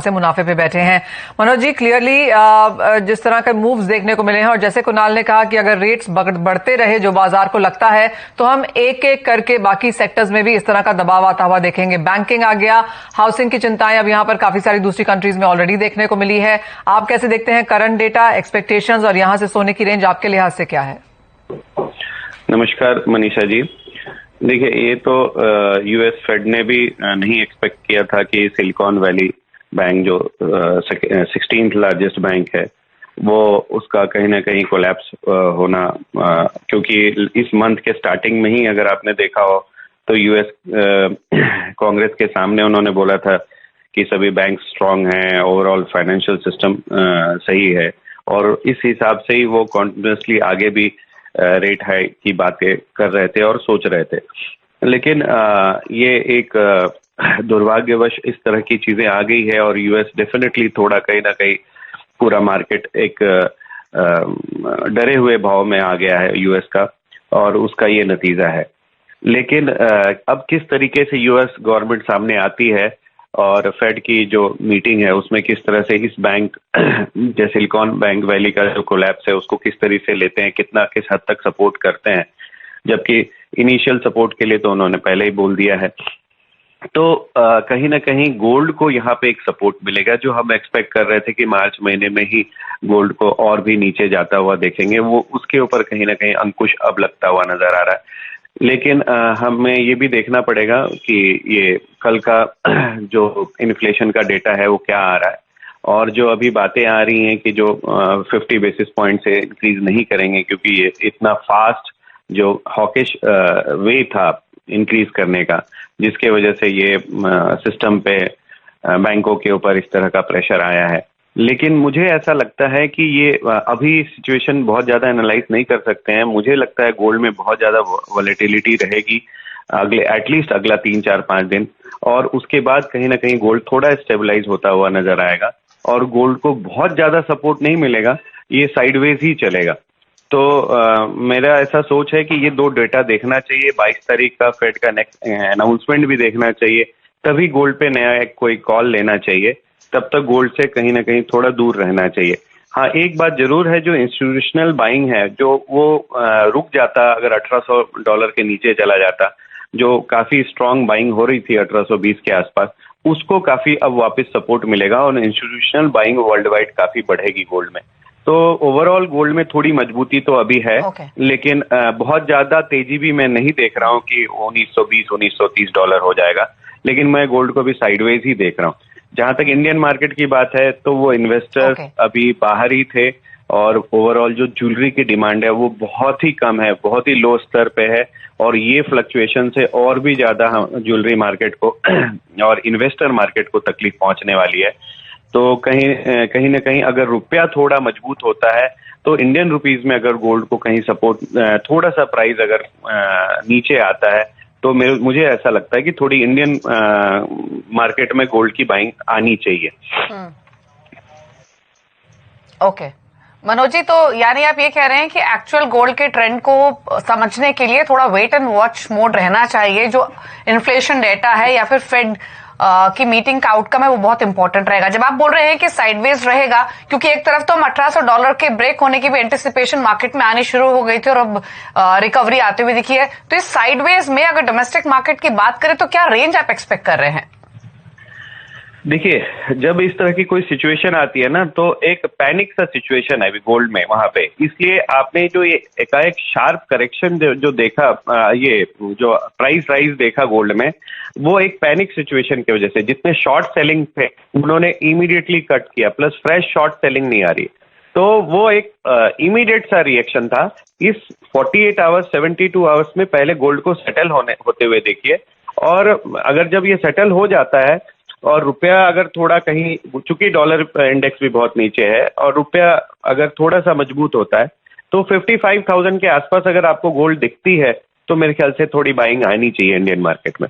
से मुनाफे पे बैठे हैं। मनोज जी, क्लियरली जिस तरह के मूव्स देखने को मिले हैं और जैसे कुणाल ने कहा कि अगर रेट्स बढ़ते रहे जो बाजार को लगता है तो हम एक एक करके बाकी सेक्टर्स में भी इस तरह का दबाव आता हुआ देखेंगे। बैंकिंग आ गया, हाउसिंग की चिंताएं अब यहां पर काफी सारी दूसरी कंट्रीज में ऑलरेडी देखने को मिली है। आप कैसे देखते हैं करंट डेटा, एक्सपेक्टेशंस और यहां से सोने की रेंज आपके लिहाज से क्या है? नमस्कार मनीषा जी। देखिए, ये तो यूएस फेड ने भी नहीं एक्सपेक्ट किया था कि सिलिकॉन वैली बैंक जो 16th लार्जेस्ट बैंक है वो उसका कहीं ना कहीं कोलैप्स होना, क्योंकि इस मंथ के स्टार्टिंग में ही अगर आपने देखा हो तो यूएस कांग्रेस के सामने उन्होंने बोला था कि सभी बैंक स्ट्रांग हैं, ओवरऑल फाइनेंशियल सिस्टम सही है, और इस हिसाब से ही वो कॉन्टिन्यूसली आगे भी रेट हाइक की बातें कर रहे थे और सोच रहे थे। लेकिन ये एक दुर्भाग्यवश इस तरह की चीजें आ गई है और यूएस डेफिनेटली थोड़ा कहीं ना कहीं पूरा मार्केट एक डरे हुए भाव में आ गया है यूएस का, और उसका ये नतीजा है। लेकिन अब किस तरीके से यूएस गवर्नमेंट सामने आती है और फेड की जो मीटिंग है उसमें किस तरह से इस बैंक जैसे सिलिकॉन बैंक वैली का जो कोलैप्स है उसको किस तरह से लेते हैं, कितना किस हद तक सपोर्ट करते हैं, जबकि इनिशियल सपोर्ट के लिए तो उन्होंने पहले ही बोल दिया है। तो कहीं ना कहीं गोल्ड को यहाँ पे एक सपोर्ट मिलेगा, जो हम एक्सपेक्ट कर रहे थे कि मार्च महीने में ही गोल्ड को और भी नीचे जाता हुआ देखेंगे, वो उसके ऊपर कहीं ना कहीं अंकुश अब लगता हुआ नजर आ रहा है। लेकिन हमें ये भी देखना पड़ेगा कि ये कल का जो इन्फ्लेशन का डेटा है वो क्या आ रहा है, और जो अभी बातें आ रही हैं कि जो 50 बेसिस पॉइंट से इंक्रीज नहीं करेंगे, क्योंकि ये इतना फास्ट जो हॉकिश वे था इंक्रीज करने का, जिसके वजह से ये सिस्टम पे बैंकों के ऊपर इस तरह का प्रेशर आया है। लेकिन मुझे ऐसा लगता है कि ये अभी सिचुएशन बहुत ज्यादा एनालाइज नहीं कर सकते हैं। मुझे लगता है गोल्ड में बहुत ज्यादा वॉलेटिलिटी रहेगी अगले एटलीस्ट अगला 3-4-5 दिन, और उसके बाद कहीं ना कहीं गोल्ड थोड़ा स्टेबलाइज होता हुआ नजर आएगा और गोल्ड को बहुत ज्यादा सपोर्ट नहीं मिलेगा, ये साइडवेज ही चलेगा। तो मेरा ऐसा सोच है कि ये दो डेटा देखना चाहिए, 22 तारीख का फेड का नेक्स्ट अनाउंसमेंट भी देखना चाहिए, तभी गोल्ड पे नया एक कोई कॉल लेना चाहिए। तब तक गोल्ड से कहीं ना कहीं थोड़ा दूर रहना चाहिए। हाँ, एक बात जरूर है, जो इंस्टीट्यूशनल बाइंग है जो वो रुक जाता अगर $1800 के नीचे चला जाता, जो काफी स्ट्रांग बाइंग हो रही थी 1820 के आसपास, उसको काफी अब वापस सपोर्ट मिलेगा और इंस्टीट्यूशनल बाइंग वर्ल्ड वाइड काफी बढ़ेगी गोल्ड में। तो ओवरऑल गोल्ड में थोड़ी मजबूती तो अभी है, लेकिन बहुत ज्यादा तेजी भी मैं नहीं देख रहा हूँ कि $1920-1930 हो जाएगा। लेकिन मैं गोल्ड को भी साइडवेज ही देख रहा हूँ। जहां तक इंडियन मार्केट की बात है तो वो इन्वेस्टर्स अभी बाहर ही थे, और ओवरऑल जो ज्वेलरी की डिमांड है वो बहुत ही कम है, बहुत ही लो स्तर पे है, और ये फ्लक्चुएशन से और भी ज्यादा ज्वेलरी मार्केट को और इन्वेस्टर मार्केट को तकलीफ पहुंचने वाली है। तो कहीं ना कहीं अगर रुपया थोड़ा मजबूत होता है तो इंडियन रुपीज में अगर गोल्ड को कहीं सपोर्ट, थोड़ा सा प्राइस अगर नीचे आता है तो मुझे ऐसा लगता है कि थोड़ी इंडियन मार्केट में गोल्ड की बाइंग आनी चाहिए। ओके मनोज जी, तो यानी आप ये कह रहे हैं कि एक्चुअल गोल्ड के ट्रेंड को समझने के लिए थोड़ा वेट एंड वॉच मोड रहना चाहिए, जो इन्फ्लेशन डेटा है या फिर फेड की मीटिंग का आउटकम है वो बहुत इंपॉर्टेंट रहेगा। जब आप बोल रहे हैं कि साइडवेज रहेगा, क्योंकि एक तरफ तो हम $1800 के ब्रेक होने की भी एंटिसिपेशन मार्केट में आनी शुरू हो गई थी और अब रिकवरी आते हुए दिखी है, तो इस साइडवेज में अगर डोमेस्टिक मार्केट की बात करें तो क्या रेंज आप एक्सपेक्ट कर रहे हैं? देखिए, जब इस तरह की कोई सिचुएशन आती है ना तो एक पैनिक सा सिचुएशन है अभी गोल्ड में वहां पे, इसलिए आपने जो ये एकाएक शार्प करेक्शन जो देखा, ये जो प्राइस राइज देखा गोल्ड में, वो एक पैनिक सिचुएशन की वजह से, जितने शॉर्ट सेलिंग थे उन्होंने इमीडिएटली कट किया, प्लस फ्रेश शॉर्ट सेलिंग नहीं आ रही, तो वो एक इमीडिएट सा रिएक्शन था। इस 48 आवर्स 72 आवर्स में पहले गोल्ड को सेटल होते हुए देखिए, और अगर जब ये सेटल हो जाता है और रुपया अगर थोड़ा कहीं, चूंकि डॉलर इंडेक्स भी बहुत नीचे है और रुपया अगर थोड़ा सा मजबूत होता है तो 55,000 के आसपास अगर आपको गोल्ड दिखती है तो मेरे ख्याल से थोड़ी बाइंग आनी चाहिए इंडियन मार्केट में।